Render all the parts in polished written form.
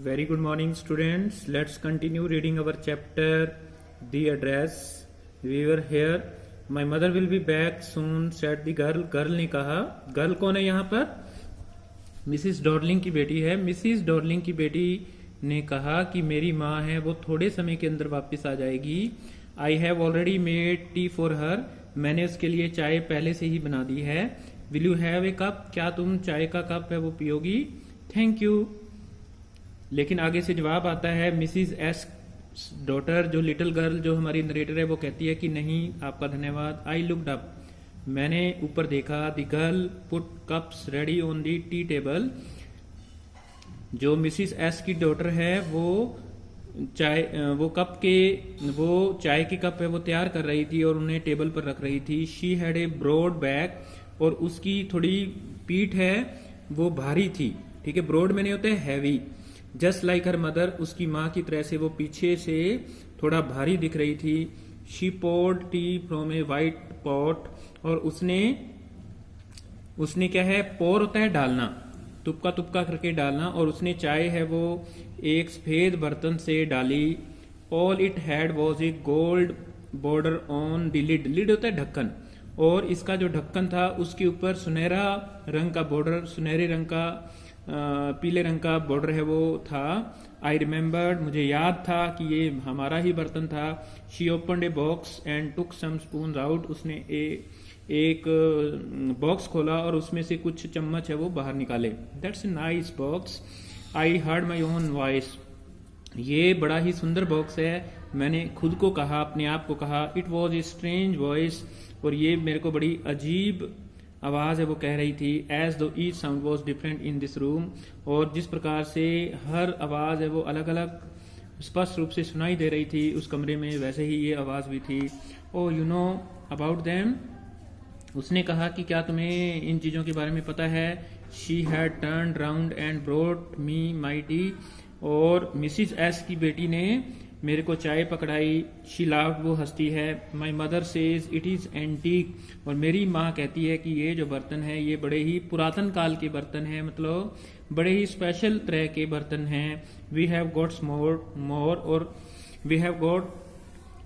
Very good morning, students. Let's continue reading our chapter, The Address. We were here. My mother will be back soon, said the girl. Girl ने कहा, girl कौन है यहाँ पर? Mrs Darling की बेटी है. मिसिस डॉर्लिंग की बेटी ने कहा कि मेरी माँ है, वो थोड़े समय के अंदर वापस आ जाएगी. I have already made tea for her. मैंने उसके लिए चाय पहले से ही बना दी है. Will you have a cup? क्या तुम चाय का कप है वो पियोगी? Thank you. लेकिन आगे से जवाब आता है. मिसिज एस डॉटर, जो लिटिल गर्ल जो हमारी नरेटर है, वो कहती है कि नहीं आपका धन्यवाद. I looked up. मैंने ऊपर देखा. The girl put cups ready on the tea table. जो मिसिस एस की डॉटर है वो चाय के कप है वो तैयार कर रही थी और उन्हें टेबल पर रख रही थी. She had a broad back. और उसकी थोड़ी पीठ है वो भारी थी. ठीक है, ब्रॉड मैंने होता है heavy. Just like her mother, उसकी माँ की तरह से वो पीछे से थोड़ा भारी दिख रही थी. She poured tea from a white pot. और उसने क्या है, पोर होता है डालना, तुपका तुपका करके डालना. और उसने चाय है वो एक सफेद बर्तन से डाली. All it had was a gold border on the lid. Lid होता है ढक्कन. और इसका जो ढक्कन था उसके ऊपर सुनहरा रंग का बॉर्डर, सुनहरे रंग का पीले रंग का बॉर्डर है वो था. आई रिमेम्बर्ड, मुझे याद था कि ये हमारा ही बर्तन था. She opened a box and took some spoon out. उसने एक बॉक्स खोला और उसमें से कुछ चम्मच है वो बाहर निकाले. That's a nice box. I heard my own voice. ये बड़ा ही सुंदर बॉक्स है. मैंने खुद को कहा, अपने आप को कहा. It was a strange voice. और ये मेरे को बड़ी अजीब आवाज है वो कह रही थी. एज दो each sound was different in this room. और जिस प्रकार से हर आवाज है वो अलग अलग स्पष्ट रूप से सुनाई दे रही थी उस कमरे में, वैसे ही ये आवाज भी थी. ओ यू नो अबाउट देम. उसने कहा कि क्या तुम्हें इन चीजों के बारे में पता है. She had turned round and brought me my T. और मिसिस एस की बेटी ने मेरे को चाय पकड़ाई. शी लाफ्ड, वो हंसती है. My mother says it is antique. और मेरी माँ कहती है कि ये जो बर्तन है ये बड़े ही पुरातन काल के बर्तन है, मतलब बड़े ही स्पेशल तरह के बर्तन हैं. वी हैव गॉट्स मोर और we have got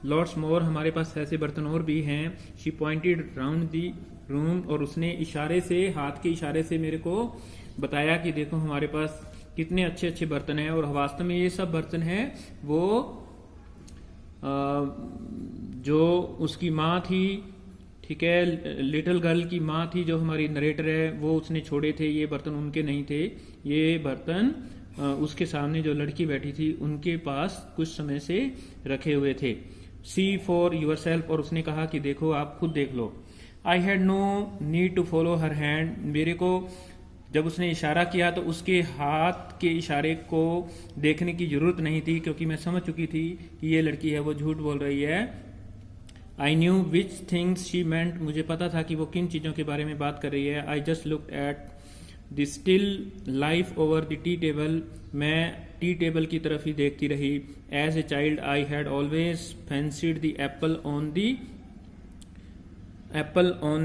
lots more. हमारे पास ऐसे बर्तन और भी हैं. She pointed round the room. और उसने इशारे से, हाथ के इशारे से मेरे को बताया कि देखो हमारे पास कितने अच्छे अच्छे बर्तन हैं. और वास्तव में ये सब बर्तन हैं वो जो उसकी माँ थी, ठीक है, लिटिल गर्ल की माँ थी जो हमारी नरेटर है, वो उसने छोड़े थे. ये बर्तन उनके नहीं थे. ये बर्तन उसके सामने जो लड़की बैठी थी उनके पास कुछ समय से रखे हुए थे. See for yourself. और उसने कहा कि देखो आप खुद देख लो. I had no need to follow her hand. मेरे को जब उसने इशारा किया तो उसके हाथ के इशारे को देखने की जरूरत नहीं थी, क्योंकि मैं समझ चुकी थी कि ये लड़की है वो झूठ बोल रही है. I knew which things she meant. मुझे पता था कि वो किन चीजों के बारे में बात कर रही है. I just looked at the still life over the tea table. मैं टी टेबल की तरफ ही देखती रही. As a child I had always fancied the apple on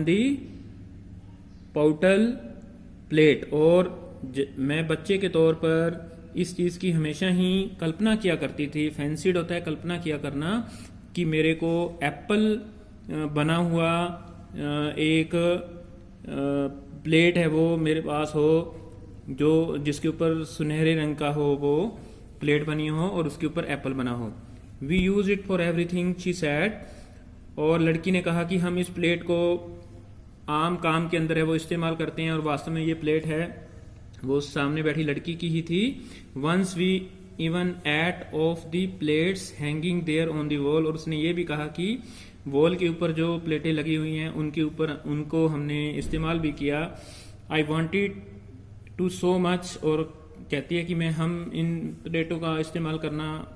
the pottle plate. और मैं बच्चे के तौर पर इस चीज की हमेशा ही कल्पना किया करती थी. फैंसीड होता है कल्पना किया करना, कि मेरे को एप्पल बना हुआ एक प्लेट है वो मेरे पास हो, जो जिसके ऊपर सुनहरे रंग का हो वो प्लेट बनी हो और उसके ऊपर एप्पल बना हो. We use it for everything she said. और लड़की ने कहा कि हम इस प्लेट को आम काम के अंदर है वो इस्तेमाल करते हैं. और वास्तव में ये प्लेट है वो सामने बैठी लड़की की ही थी. Once we even ate off the plates hanging there on the wall. और उसने ये भी कहा कि वॉल के ऊपर जो प्लेटें लगी हुई हैं उनके ऊपर उनको हमने इस्तेमाल भी किया. I wanted to so much. और कहती है कि हम इन प्लेटों का इस्तेमाल करना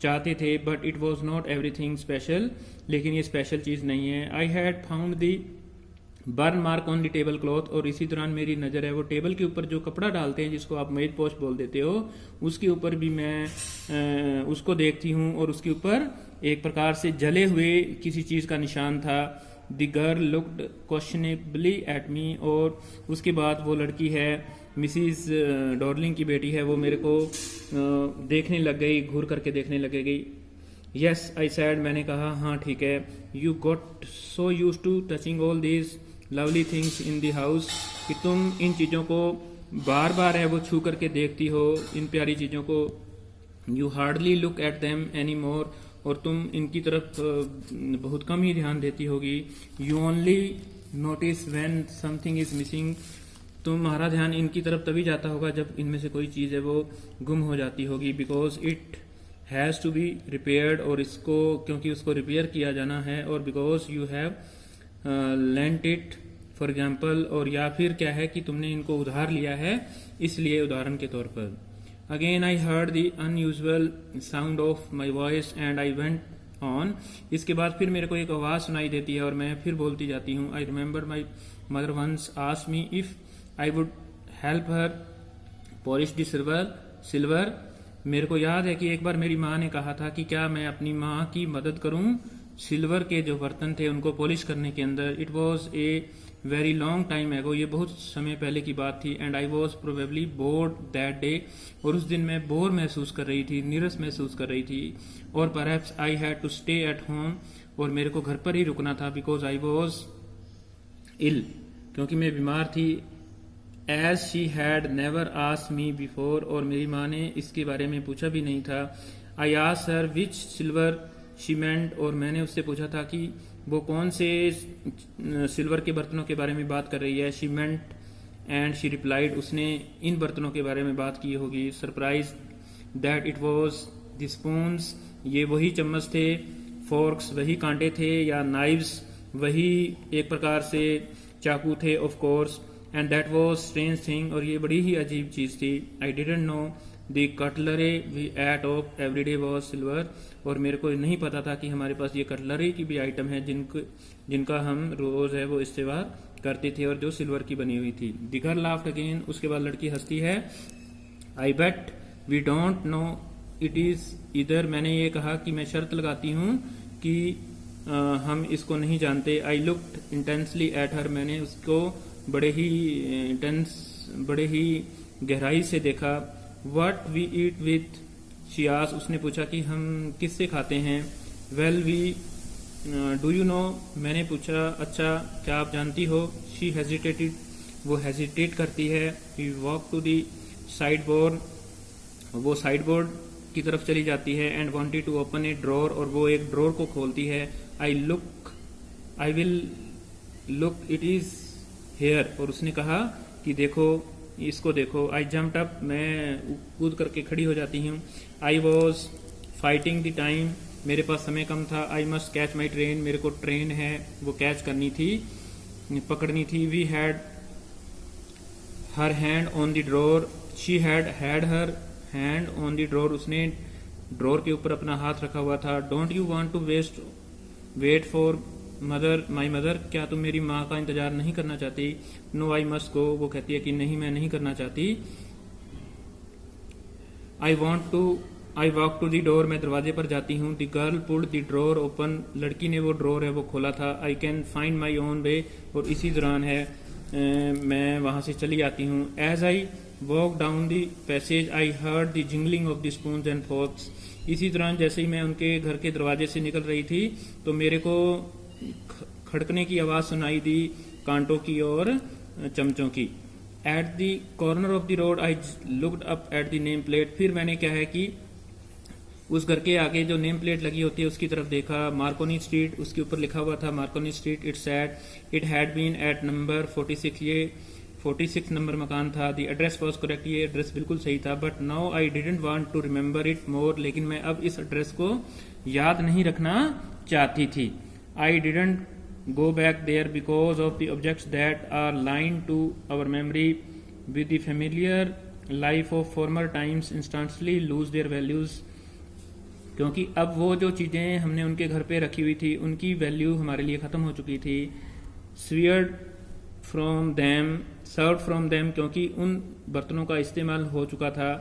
चाहते थे. But it was not everything special. लेकिन ये स्पेशल चीज नहीं है. I had found the burn mark on the table cloth. और इसी दौरान मेरी नजर है वो टेबल के ऊपर जो कपड़ा डालते हैं जिसको आप मेज पोस्ट बोल देते हो, उसके ऊपर भी मैं उसको देखती हूँ. और उसके ऊपर एक प्रकार से जले हुए किसी चीज का निशान था. The girl looked questionably at me, और उसके बाद वो लड़की है मिसिस डॉर्लिंग की बेटी है, वो मेरे को देखने लग गई, घूर करके देखने लग गई। यस आई सैड, मैंने कहा हाँ ठीक है। You got so use to touching all these lovely things in the house, कि तुम इन चीज़ों को बार बार है वो छू करके देखती हो, इन प्यारी चीज़ों को। You hardly look at them any more, और तुम इनकी तरफ बहुत कम ही ध्यान देती होगी। You only notice when something is missing, तुम्हारा ध्यान इनकी तरफ तभी जाता होगा जब इनमें से कोई चीज़ है वो गुम हो जाती होगी। Because it has to be repaired, और इसको क्योंकि उसको रिपेयर किया जाना है, और because you have lent it for example, और या फिर क्या है कि तुमने इनको उधार लिया है, इसलिए उदाहरण के तौर पर। Again I heard the unusual sound of my voice and I went on, इसके बाद फिर मेरे को एक आवाज़ सुनाई देती है और मैं फिर बोलती जाती हूँ। I remember my mother once asked me if I would help her polish the silver, मेरे को याद है कि एक बार मेरी माँ ने कहा था कि क्या मैं अपनी माँ की मदद करूं सिल्वर के जो बर्तन थे उनको पॉलिश करने के अंदर। It was a very long time एगो, ये बहुत समय पहले की बात थी। And I was probably board that day, और उस दिन मैं बोर महसूस कर रही थी, नीरस महसूस कर रही थी। और perhaps I had to stay at home, और मेरे को घर पर ही रुकना था। बिकॉज आई वॉज इल, क्योंकि मैं बीमार थी। As she had never asked me before, और मेरी माँ ने इसके बारे में पूछा भी नहीं था। I asked her which silver she meant, और मैंने उससे पूछा था कि वो कौन से सिल्वर के बर्तनों के बारे में बात कर रही है। She meant and she replied, उसने इन बर्तनों के बारे में बात की होगी। Surprise that it was the spoons, ये वही चम्मच थे। फोर्क्स वही कांटे थे, या नाइव्स वही एक प्रकार से चाकू थे of course. And that was strange thing, और ये बड़ी ही अजीब चीज़ थी। I didn't know the cutlery we ate off everyday was silver, और मेरे को नहीं पता था कि हमारे पास ये कटलरी की भी आइटम है जिनका हम रोज़ है वो इस्तेमाल करते थे, और जो सिल्वर की बनी हुई थी। द गर्ल लाफ्ड अगेन, उसके बाद लड़की हंसती है। I bet we don't know it is इधर, मैंने ये कहा कि मैं शर्त लगाती हूँ कि हम इसको नहीं जानते। I looked intensely at her, मैंने उसको बड़े ही गहराई से देखा। What we eat with she asked, उसने पूछा कि हम किससे खाते हैं। Well we do you know, मैंने पूछा अच्छा क्या आप जानती हो। शी हेजिटेटेड, वो हेजिटेट करती है। We walk to the sideboard, वो साइड बोर्ड की तरफ चली जाती है। And wanted to open a drawer, और वो एक ड्रॉर को खोलती है। I will look it is here, और उसने कहा कि देखो इसको देखो। आई जम्प्ड अप, मैं कूद करके खड़ी हो जाती हूँ। I was fighting the time, मेरे पास समय कम था। I must catch my train, मेरे को ट्रेन है वो कैच करनी थी, पकड़नी थी। We had her hand on the drawer, she had her hand on the drawer, उसने ड्रॉर के ऊपर अपना हाथ रखा हुआ था। Don't you want to wait for mother my mother, क्या तुम मेरी माँ का इंतजार नहीं करना चाहती। नो आई मस्ट गो, वो कहती है कि नहीं मैं नहीं करना चाहती। I walk to the door, मैं दरवाजे पर जाती हूँ। The girl pulled the drawer open, लड़की ने वो ड्रॉर है वो खोला था। I can find my own way, और इसी दौरान है मैं वहाँ से चली आती हूँ। As I walk down the passage I heard the jingling of the spoons and forks, इसी दौरान जैसे ही मैं उनके घर के दरवाजे से निकल रही थी तो मेरे को खड़कने की आवाज़ सुनाई दी, कांटों की और चमचों की। At the corner of the road I looked up at the name plate, फिर मैंने क्या है कि उस घर के आगे जो नेम प्लेट लगी होती है उसकी तरफ देखा। मार्कोनी स्ट्रीट, उसके ऊपर लिखा हुआ था Marconi street. It had been at number 46, ये 46 नंबर मकान था। द एड्रेस वॉज करेक्ट, ये एड्रेस बिल्कुल सही था। But now I didn't want to remember it more, लेकिन मैं अब इस एड्रेस को याद नहीं रखना चाहती थी। I didn't go back there because of the objects that are lined to our memory with the familiar life of former times instantly lose their values, क्योंकि अब वो जो चीज़ें हमने उनके घर पे रखी हुई थी उनकी वैल्यू हमारे लिए ख़त्म हो चुकी थी। सर्व्ड फ्रॉम देम, क्योंकि उन बर्तनों का इस्तेमाल हो चुका था।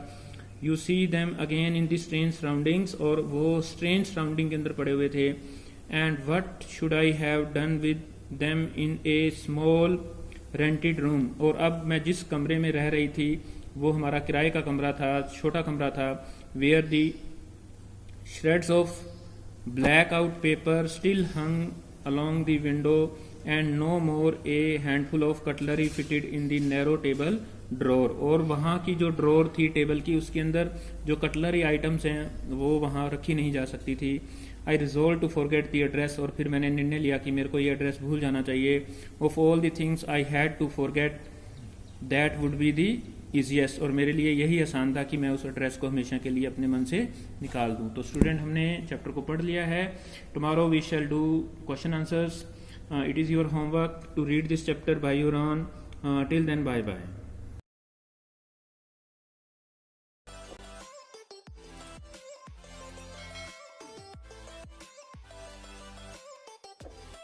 You see them again in the strange surroundings, और वो स्ट्रेंज सराउंडिंग के अंदर पड़े हुए थे। And what should I have done with them in a small rented room. और अब मैं जिस कमरे में रह रही थी वो हमारा किराए का कमरा था, छोटा कमरा था. where the shreds of blackout paper still hung along the window and no more a handful of cutlery fitted in the narrow table drawer. और वहाँ की जो ड्रॉर थी टेबल की, उसके अंदर जो कटलरी आइटम्स हैं वो वहाँ रखी नहीं जा सकती थी. I resolve to forget the address. और फिर मैंने निर्णय लिया कि मेरे को ये एड्रेस भूल जाना चाहिए. Of all the things I had to forget that would be the easiest. और मेरे लिए यही आसान था कि मैं उस एड्रेस को हमेशा के लिए अपने मन से निकाल दूं. तो स्टूडेंट, हमने चैप्टर को पढ़ लिया है. Tomorrow we shall do question answers. It is your homework to read this chapter by your own. Till then, bye bye.